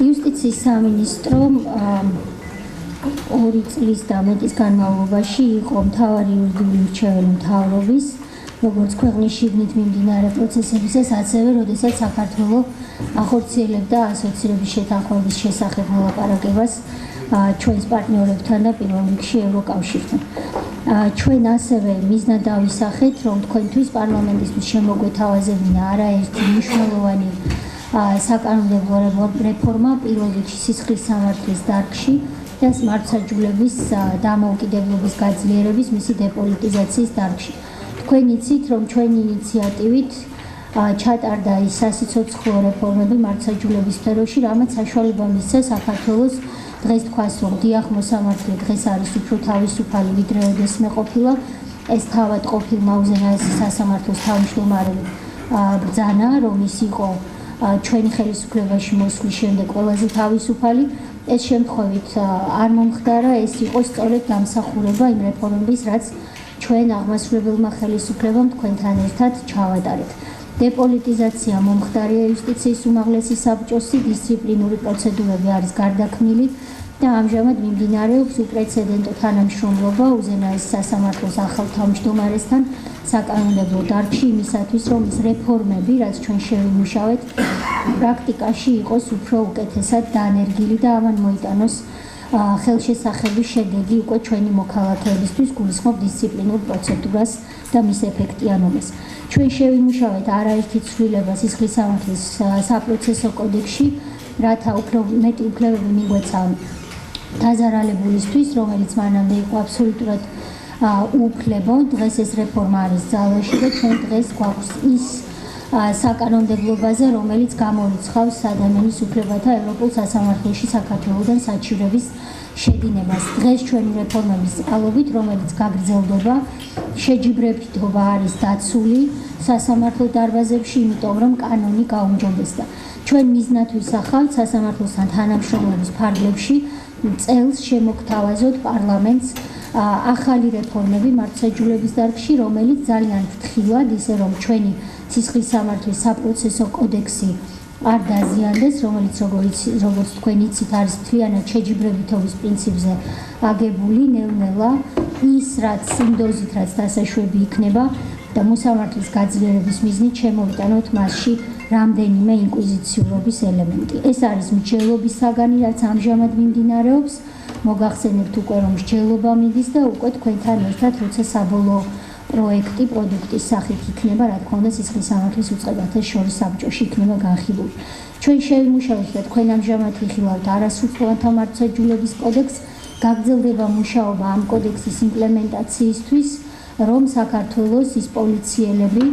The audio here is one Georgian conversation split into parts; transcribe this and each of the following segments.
იუსტიციის სამინისტრომ 2 წლის და მეტის განმავლობაში იყო მთავარი იურიდიული მრჩეველი მთავრობის, როგორც ქვეყნის შიგნით მიმდინარე პროცესებისას, ასევე როდესაც საქართველოს ახორციელებდა ასოცირების შეთანხმების შესახებ მოლაპარაკებას ჩვენს პარტნიორებთან და პირველ რიგში ევროკავშირთან. ჩვენ ასევე მიზნად დავისახეთ, რომ თქვენთვის პარლამენტისთვის შემოგვეთავაზებინა არაერთი მნიშვნელოვანი საკანონმდებლო რეფორმა პირველ რიგში სისხლის სამართლის დარგში და მართლმსაჯულების დამოუკიდებლობის გაძლიერების, მისი დეპოლიტიზაციის დარგში. თქვენ იცით, რომ ჩვენი ინიციატივით ჩატარდა ის სასიცოცხლო რეფორმები მართლმსაჯულების სფეროში, რამაც საშუალება მისცა საქართველოს დღეს თქვას, რომ დიახ, მოსამართლე დღეს არის უფრო თავისუფალი, ვიდრე ოდესმე ყოფილა. ეს თავად ყოფილმა უზენაესი სასამართლოს თავმჯდომარე ბრძანა, რომ ის იყო ჩვენი ხელისუფლებაში მოსვლის შემდეგ ყველაზე თავისუფალი. ეს შემთხვევით არ მომხდარა, ეს იყო სწორედ დამსახურება იმ რეფორმების, რაც ჩვენ აღმასრულებელმა ხელისუფლებამ თქვენთან ერთად ჩავატარეთ. დეპოლიტიზაცია მომხდარია იუსტიციის უმაღლესი საბჭოსი, დისციპლინური პროცედურები არის გარდაქმნილი და ამჟამად მიმდინარეობს უპრეცედენტო თანამშრომლობა უზენაეს სასამართლოს ახალ თავმჯდომარესთან საკანონმდებლო დარგში იმისათვის, რომ ის რეფორმები, რაც ჩვენ შევიმუშავეთ, პრაქტიკაში იყოს უფრო უკეთესად დანერგილი და ამან მოიტანოს ხელშესახების შედეგი უკვე ჩვენი მოქალაქეებისთვის, გულისხმობ დისციპლინურ პროცედურას და მის ეფექტიანობას. ჩვენ შევიმუშავეთ არაერთი ცვლილება სისხლის სამართლის საპროცესო კოდექსში, რათა უფრო მეტი უფლებები მიგვეცა დაზარალებულისთვის, რომელიც მანამდე იყო აბსოლუტურად უუფლებო. დღეს ეს რეფორმა არის ძალაში და ჩვენ დღეს გვაქვს ის საკანონმდებლობაზე, რომელიც გამორიცხავს ადამიანის უფლებათა ევროპულ სასამართლოში საქართველოსთან საჩივრების შედინებას. დღეს ჩვენი რეფორმების წყალობით, რომელიც გაგრძელდება, შეჯიბრებითობა არის დაცული სასამართლო დარბაზებში, იმიტომ რომ კანონი გაუმჯობესდა. ჩვენ მიზნად ვისახავთ სასამართლოსთან თანამშრომლობის ფარგლებში წელს შემოგთავაზოთ პარლამენტს ახალი რეფორმები მართლმსაჯულების დარგში, რომელიც ძალიან ფრთხილად, ისე რომ ჩვენი სისხლის სამართლის საპროცესო კოდექსი არ დაზიანდეს, რომელიც როგორც თქვენ იცით, არის მთლიანად შეჯიბრებითობის პრინციპზე აგებული, ნელ-ნელა ის, რაც იმ დოზით, რაც დასაშვები იქნება და მოსამართლის გაძლიერების მიზნით შემოვიტანოთ მასში რამდენიმე ინკვიზიციურობის ელემენტი. ეს არის მსჯელობის საგანი, რაც ამჟამად მიმდინარეობს. მოგახსენებთ უკვე, რომ მსჯელობა მიდის და უკვე თქვენთან ერთად, როცა საბოლოო პროექტი პროდუქტის სახით იქნება, რა თქმა უნდა, სისხლის სამართლის უწყებათა შორის საბჭოში იქნება განხილული. ჩვენ შევიმუშავეთ და თქვენ ამჟამად იხილავთ არასრულწლოვანთა მართლმსაჯულების კოდექსს. გაგრძელდება მუშაობა ამ კოდექსის იმპლემენტაციისთვის, რომ საქართველოს ის პოლიციელები,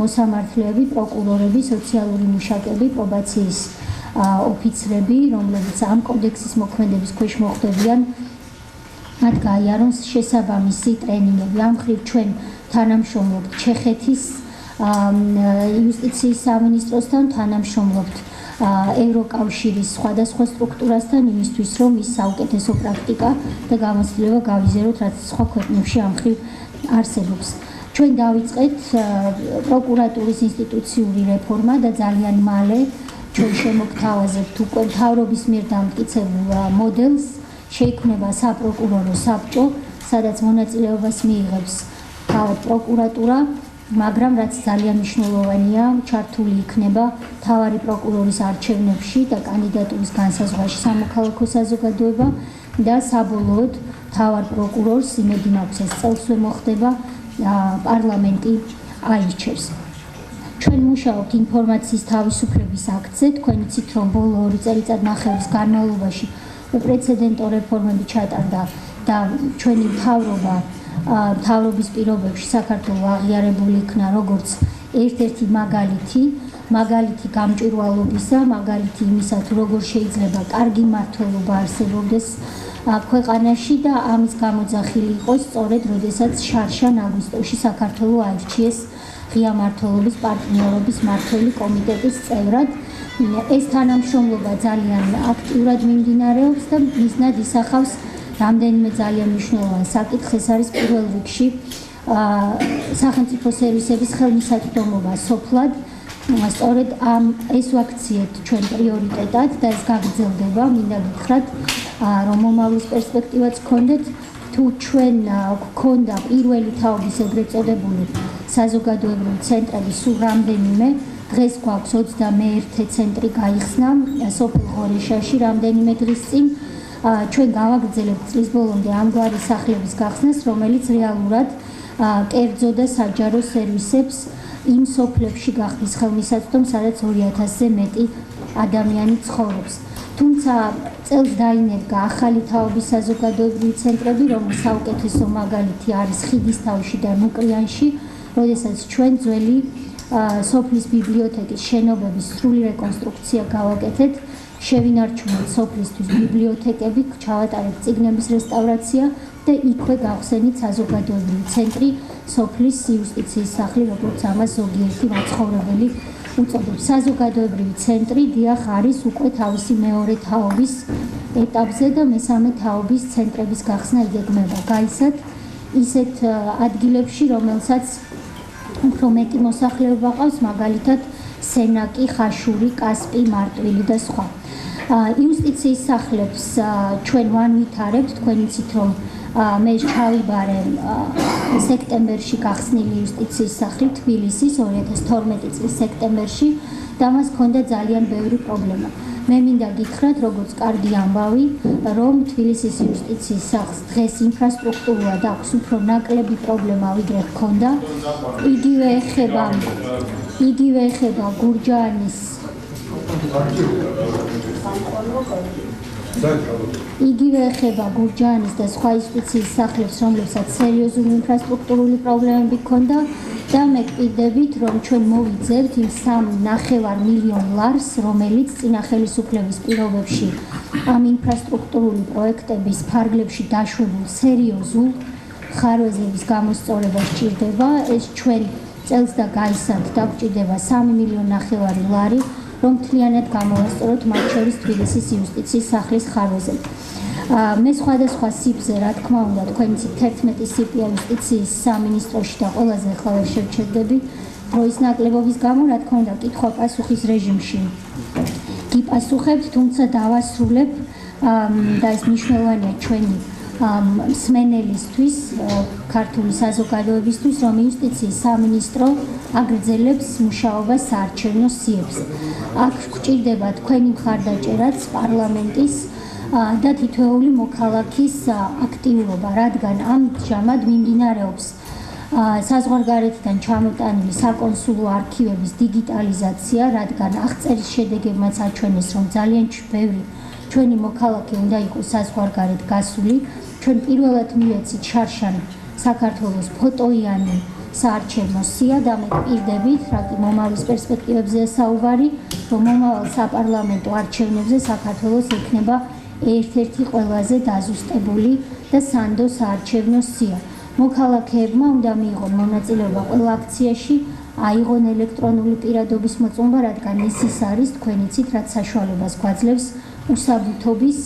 მოსამართლეები, პროკურორები, სოციალური მუშაკები, პრობაციის ოფიცრები, რომლებიც ამ კოდექსის მოქმედების ქვეშ მოხვდებიან, მათ გაიარონ შესაბამისი ტრენინგები. ამ მხრივ ჩვენ თანამშრომლობთ ჩეხეთის იუსტიციის სამინისტროსთან, თანამშრომლობთ ევროკავშირის სხვადასხვა სტრუქტურასთან იმისთვის, რომ ის საუკეთესო პრაქტიკა და გამოცდილება გავიზიაროთ, რაც სხვა ქვეყნებში ამ მხრივ არსებობს. ჩვენ დავიწყეთ პროკურატურის ინსტიტუციური რეფორმა და ძალიან მალე ჩვენ შემოგთავაზებთ უკვე მთავრობის მიერ დამტკიცებულ მოდელს. შეიქმნება საპროკურორო საბჭო, სადაც მონაწილეობას მიიღებს თავად პროკურატურა, მაგრამ რაც ძალიან მნიშვნელოვანია, ჩართული იქნება მთავარი პროკურორის არჩევნებში და კანდიდატურის განსაზღვრაში სამოქალაქო საზოგადოება და საბოლოოდ მთავარ პროკურორს იმედი მაქვს ეს წელსვე მოხდება პარლამენტი აირჩევს. ჩვენ მუშაობთ ინფორმაციის თავისუფლების აქტზე. თქვენ იცით, რომ ბოლო 2 წელიწადნახევრის განმავლობაში უპრეცედენტო რეფორმები ჩატარდა და ჩვენი მთავრობის პირობებში საქართველოს აღიარებული იქნა როგორც ერთ-ერთი მაგალითი გამჭვირვალობისა, მაგალითი იმისა, თუ როგორ შეიძლება კარგი მმართველობა არსებობდეს ქვეყანაში და ამის გამოძახილი იყოს სწორედ როდესაც შარშან აგვისტოში საქართველოს აირჩიეს ღია მმართველობის პარტნიორობის მმართველი კომიტეტის წევრად. ეს თანამშრომლობა ძალიან აქტიურად მიმდინარეობს და მიზნად ისახავს რამდენიმე ძალიან მნიშვნელოვან საკითხს. ეს არის პირველ რიგში სახელმწიფო სერვისების ხელმისაწვდომობა სოფლად სწორედ ეს ვაქციეთ ჩვენ პრიორიტეტად და ეს გაგრძელდება, მინდა გითხრათ, რომ მომავლის პერსპექტივაც გქონდეთ, თუ ჩვენ გქონდა პირველი თაობის ეგრეთ წოდებული საზოგადოებრივი ცენტრები სულ რამდენიმე, დღეს გვაქვს 21 ცენტრი გაიხსნა სოფელ ღორეშაში რამდენიმე დღის წინ. ჩვენ გავაგრძელებთ წლის ბოლომდე ამგვარი სახლების გახსნას, რომელიც რეალურად კერძო და საჯარო სერვისებს იმ სოფლებში გახდის ხელმისაწვდომ, სადაც 2000-ზე მეტი ადამიანი ცხოვრობს. თუმცა წელს დაინერგა ახალი თაობის საზოგადოებრივი ცენტრები, რომლის საუკეთესო მაგალითი არის ხიდისთავში და ნუკრიანში, როდესაც ჩვენ ძველი სოფლის ბიბლიოთეკის შენობების სრული რეკონსტრუქცია გავაკეთეთ, შევინარჩუნეთ სოფლისთვის ბიბლიოთეკები, ჩავატარეთ წიგნების რესტავრაცია და იქვე გავხსენით საზოგადოებრივი ცენტრი, სოფლის იუსტიციის სახლი, როგორც ამას ზოგიერთი მაცხოვრებელი უწოდებს. საზოგადოებრივი ცენტრი დიახ არის უკვე თავისი მეორე თაობის ეტაპზე და მესამე თაობის ცენტრების გახსნა იგეგმება. გაიცათ ისეთ ადგილებში, რომელსაც უფრო მეტი მოსახლეობა ყავს, მაგალითად სენაკი, ხაშური, კასპი, მარტვილი და სხვა. იუსტიციის სახლებს ჩვენ ვანვითარებთ, თქვენ იცით რომ მე ჩავიბარე სექტემბერში გახსნილი იუსტიციის სახლი თბილისის 2012 წლის სექტემბერში და მას ჰქონდა ძალიან ბევრი პრობლემა. მე მინდა გითხრათ, როგორც კარგი ამბავი, რომ თბილისის იუსტიციის სახლს დღეს ინფრასტრუქტურულად აქვს უფრო ნაკლები პრობლემა, ვიდრე ჰქონდა. იგივე ეხება გურჯაანის და სხვა იუსტიციის სახლებს, რომლებსაც სერიოზული ინფრასტრუქტურული პრობლემები ჰქონდა და მე გვპირდებით, რომ ჩვენ მოვიძებთ იმ 3,5 მილიონ ლარს, რომელიც წინა ხელისუფლების პირობებში ამ ინფრასტრუქტურული პროექტების ფარგლებში დაშვებულ სერიოზულ ხარვეზების გამოსწორება სჭირდება. ეს ჩვენ წელს და გაისად დაგვჭირდება 3,5 მილიონ ლარი, რომ მთლიანად გამოვასწოროთ მათ შორის თბილისის იუსტიციის სახლის ხარვეზები. მე სხვადასხვა სიბზე, რა თქმა უნდა, თქვენ იცით 11 სიპია იუსტიციის სამინისტროში და ყველაზე ახლა ვერ შევჩერდები დროის ნაკლებობის გამო, რა თქმა უნდა, კითხვა-პასუხის რეჟიმში გიპასუხებთ, თუმცა დავასრულებ და ეს მნიშვნელოვანია ჩვენი მსმენელისთვის, ქართული საზოგადოებისთვის, რომ იუსტიციის სამინისტრო აგრძელებს მუშაობას საარჩევნო სიებს. აქ გვჭირდება თქვენი მხარდაჭერაც პარლამენტის და თითოეული მოქალაქის აქტიურობა, რადგან ამჟამად მიმდინარეობს საზღვარგარეთიდან ჩამოტანილი საკონსულო არქივების დიგიტალიზაცია, რადგან აღწერის შედეგებმაც აჩვენეს, რომ ძალიან ბევრი ჩვენი მოქალაქე უნდა იყოს საზღვარგარეთ გასული. ჩვენ პირველად მივეცით შარშან საქართველოს ფოტოიანი საარჩევნო სია და მე გვპირდებით, რა კი მომავლის პერსპექტივებზეა საუბარი, რომ მომავალ საპარლამენტო არჩევნებზე საქართველოს ექნება ერთ-ერთი ყველაზე დაზუსტებული და სანდო საარჩევნო სია. მოქალაქეებმა უნდა მიიღონ მონაწილეობა ყველა აქციაში, აიღონ ელექტრონული პირადობის მოწმობა, რადგან ეს ის არის, თქვენ იცით, რაც საშუალებას გვაძლევს უსაბუთობის,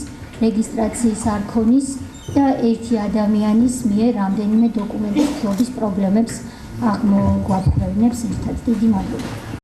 რეგისტრაციის არქონის და ერთი ადამიანის მიერ რამდენიმე დოკუმენტის ფლობის პრობლემებს აღმოგვაფრთხილებს ერთად. დიდი მადლობა.